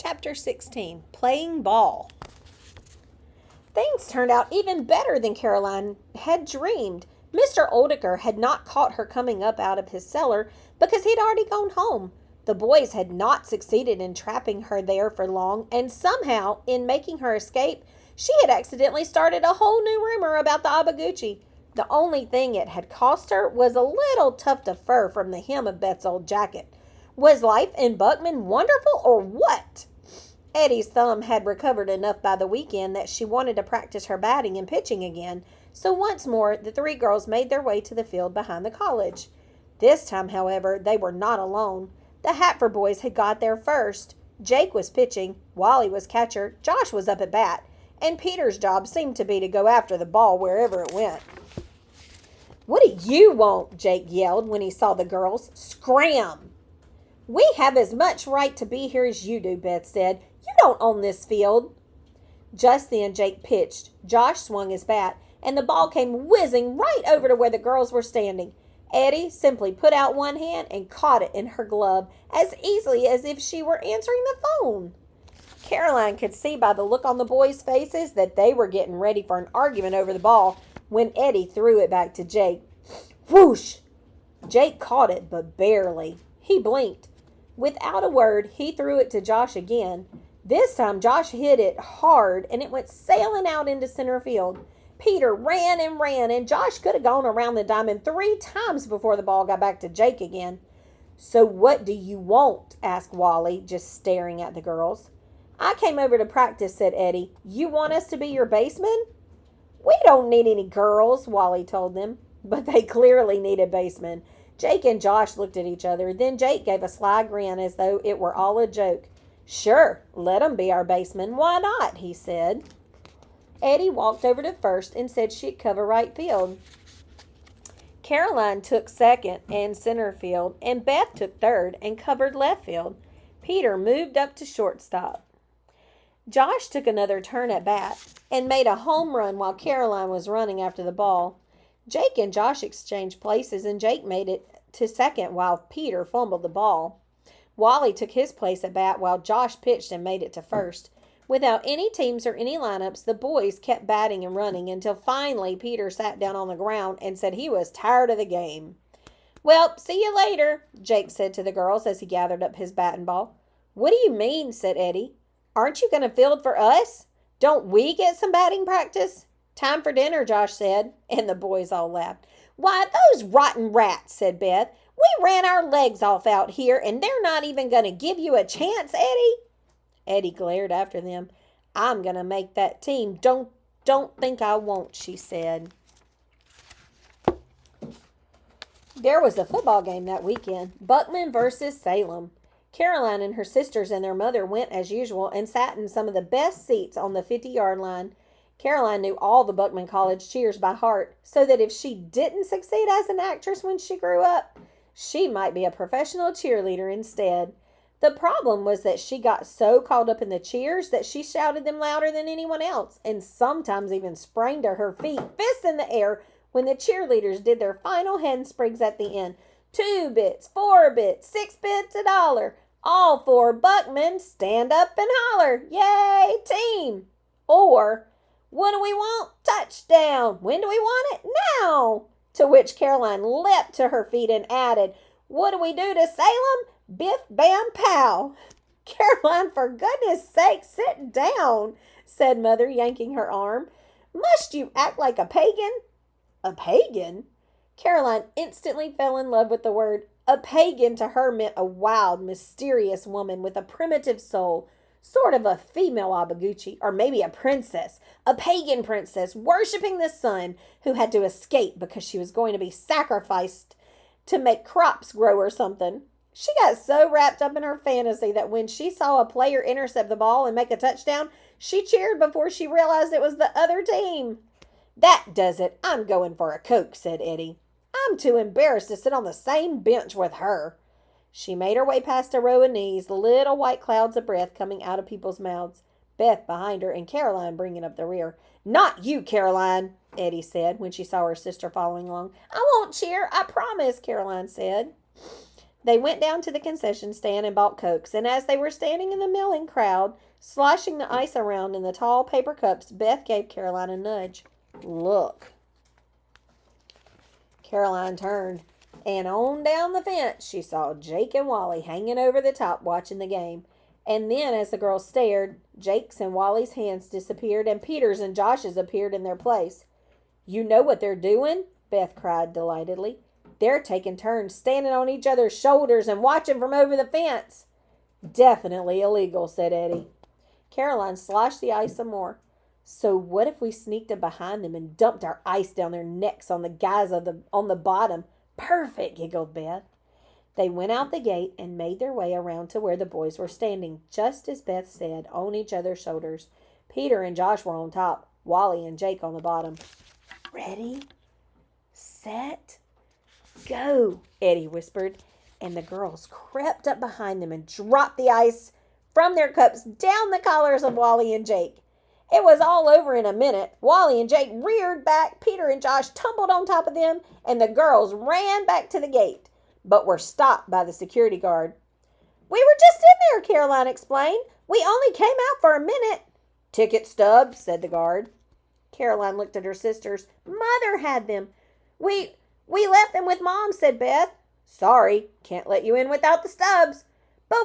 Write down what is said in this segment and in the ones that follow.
Chapter 16, Playing Ball. Things turned out even better than Caroline had dreamed. Mr. Oldecker had not caught her coming up out of his cellar because he'd already gone home. The boys had not succeeded in trapping her there for long, and somehow, in making her escape, she had accidentally started a whole new rumor about the Abaguchi. The only thing it had cost her was a little tuft of fur from the hem of Beth's old jacket. Was life in Buckman wonderful or what? Eddie's thumb had recovered enough by the weekend that she wanted to practice her batting and pitching again, so once more the three girls made their way to the field behind the college. This time, however, they were not alone. The Hatford boys had got there first. Jake was pitching, Wally was catcher, Josh was up at bat, and Peter's job seemed to be to go after the ball wherever it went. "What do you want?" Jake yelled when he saw the girls. "Scram!" "We have as much right to be here as you do," Beth said. "You don't own this field." Just then Jake pitched. Josh swung his bat, and the ball came whizzing right over to where the girls were standing. Eddie simply put out one hand and caught it in her glove as easily as if she were answering the phone. Caroline could see by the look on the boys' faces that they were getting ready for an argument over the ball when Eddie threw it back to Jake. Whoosh! Jake caught it, but barely. He blinked. Without a word, he threw it to Josh again. This time Josh hit it hard and it went sailing out into center field. Peter ran and ran, and Josh could have gone around the diamond 3 times before the ball got back to Jake again. "So what do you want?" asked Wally, just staring at the girls. "I came over to practice," said Eddie. "You want us to be your basemen?" "We don't need any girls," Wally told them. But they clearly needed basemen. Jake and Josh looked at each other. Then Jake gave a sly grin as though it were all a joke. "Sure, let 'em be our basemen. Why not?" he said. Eddie walked over to first and said she'd cover right field. Caroline took second and center field, and Beth took third and covered left field. Peter moved up to shortstop. Josh took another turn at bat and made a home run while Caroline was running after the ball. Jake and Josh exchanged places, and Jake made it to second while Peter fumbled the ball. Wally took his place at bat while Josh pitched and made it to first. Without any teams or any lineups, the boys kept batting and running until finally Peter sat down on the ground and said he was tired of the game. "Well, see you later," Jake said to the girls as he gathered up his bat and ball. "What do you mean?" said Eddie. "Aren't you going to field for us? Don't we get some batting practice?" "Time for dinner," Josh said, and the boys all laughed. "Why, those rotten rats," said Beth. "We ran our legs off out here, and they're not even going to give you a chance, Eddie." Eddie glared after them. "I'm going to make that team. Don't think I won't," she said. There was a football game that weekend. Buckman versus Salem. Caroline and her sisters and their mother went as usual and sat in some of the best seats on the 50-yard line. Caroline knew all the Buckman College cheers by heart, so that if she didn't succeed as an actress when she grew up, she might be a professional cheerleader instead. The problem was that she got so caught up in the cheers that she shouted them louder than anyone else, and sometimes even sprang to her feet, fists in the air, when the cheerleaders did their final handsprings at the end. 2 bits, 4 bits, 6 bits, $1. All for Buckman, stand up and holler, "Yay, team!" Or, "What do we want? Touchdown! When do we want it? Now!" To which Caroline leapt to her feet and added, "What do we do to Salem? Biff, bam, pow!" "Caroline, for goodness sake, sit down," said Mother, yanking her arm. "Must you act like a pagan?" A pagan? Caroline instantly fell in love with the word. A pagan to her meant a wild, mysterious woman with a primitive soul, sort of a female Abaguchi, or maybe a princess, a pagan princess worshipping the sun who had to escape because she was going to be sacrificed to make crops grow or something. She got so wrapped up in her fantasy that when she saw a player intercept the ball and make a touchdown, she cheered before she realized it was the other team. "That does it. I'm going for a Coke," said Eddie. "I'm too embarrassed to sit on the same bench with her." She made her way past a row of knees, little white clouds of breath coming out of people's mouths, Beth behind her and Caroline bringing up the rear. "Not you, Caroline," Eddie said when she saw her sister following along. "I won't cheer, I promise," Caroline said. They went down to the concession stand and bought Cokes, and as they were standing in the milling crowd, sloshing the ice around in the tall paper cups, Beth gave Caroline a nudge. Look. Caroline turned, and on down the fence she saw Jake and Wally hanging over the top watching the game. And then, as the girls stared, Jake's and Wally's hands disappeared, and Peter's and Josh's appeared in their place. You know what they're doing? Beth cried delightedly. They're taking turns standing on each other's shoulders and watching from over the fence. Definitely illegal, said Eddie. Caroline sloshed the ice some more. So what if we sneaked up behind them and dumped our ice down their necks on the guys on the bottom? Perfect, giggled Beth. They went out the gate and made their way around to where the boys were standing, just as Beth said, on each other's shoulders. Peter and Josh were on top, Wally and Jake on the bottom. Ready, set, go, Eddie whispered, and the girls crept up behind them and dropped the ice from their cups down the collars of Wally and Jake. It was all over in a minute. Wally and Jake reared back, Peter and Josh tumbled on top of them, and the girls ran back to the gate, but were stopped by the security guard. We were just in there, Caroline explained. We only came out for a minute. Ticket stub, said the guard. Caroline looked at her sisters. Mother had them. We left them with Mom, said Beth. Sorry, can't let you in without the stubs. But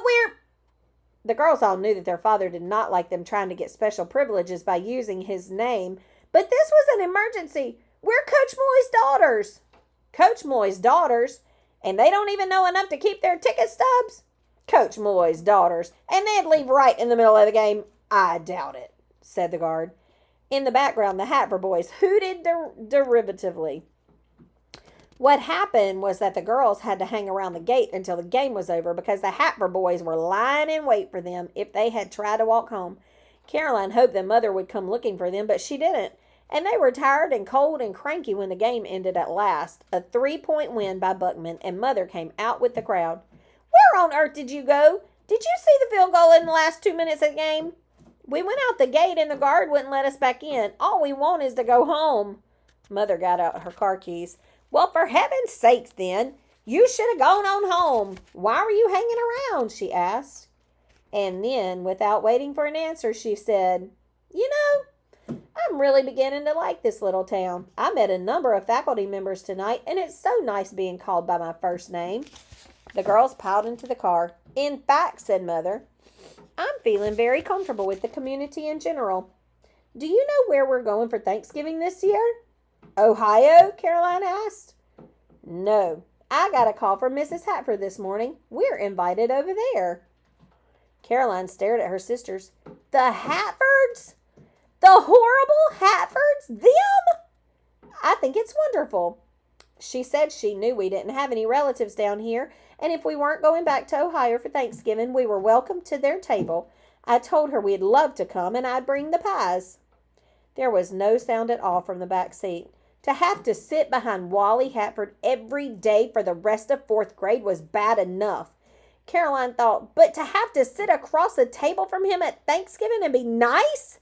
The girls all knew that their father did not like them trying to get special privileges by using his name. But this was an emergency. We're Coach Moy's daughters. Coach Moy's daughters? And they don't even know enough to keep their ticket stubs? Coach Moy's daughters. And they'd leave right in the middle of the game? I doubt it, said the guard. In the background, the Hatford boys hooted derivatively. What happened was that the girls had to hang around the gate until the game was over because the Hatford boys were lying in wait for them if they had tried to walk home. Caroline hoped that Mother would come looking for them, but she didn't. And they were tired and cold and cranky when the game ended at last. A 3-point win by Buckman, and Mother came out with the crowd. Where on earth did you go? Did you see the field goal in the last 2 minutes of the game? We went out the gate and the guard wouldn't let us back in. All we want is to go home. Mother got out her car keys. Well, for heaven's sakes, then, you should have gone on home. Why were you hanging around? She asked. And then, without waiting for an answer, she said, You know, I'm really beginning to like this little town. I met a number of faculty members tonight, and it's so nice being called by my first name. The girls piled into the car. In fact, said Mother, I'm feeling very comfortable with the community in general. Do you know where we're going for Thanksgiving this year? Ohio? Caroline asked. No, I got a call from Mrs. Hatford this morning. We're invited over there. Caroline stared at her sisters. The Hatfords? The horrible Hatfords? Them? I think it's wonderful. She said she knew we didn't have any relatives down here, and if we weren't going back to Ohio for Thanksgiving, we were welcome to their table. I told her we'd love to come, and I'd bring the pies. There was no sound at all from the back seat. To have to sit behind Wally Hatford every day for the rest of 4th grade was bad enough. Caroline thought, but to have to sit across the table from him at Thanksgiving and be nice?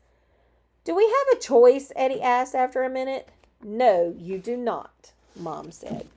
Do we have a choice? Eddie asked after a minute. No, you do not, Mom said.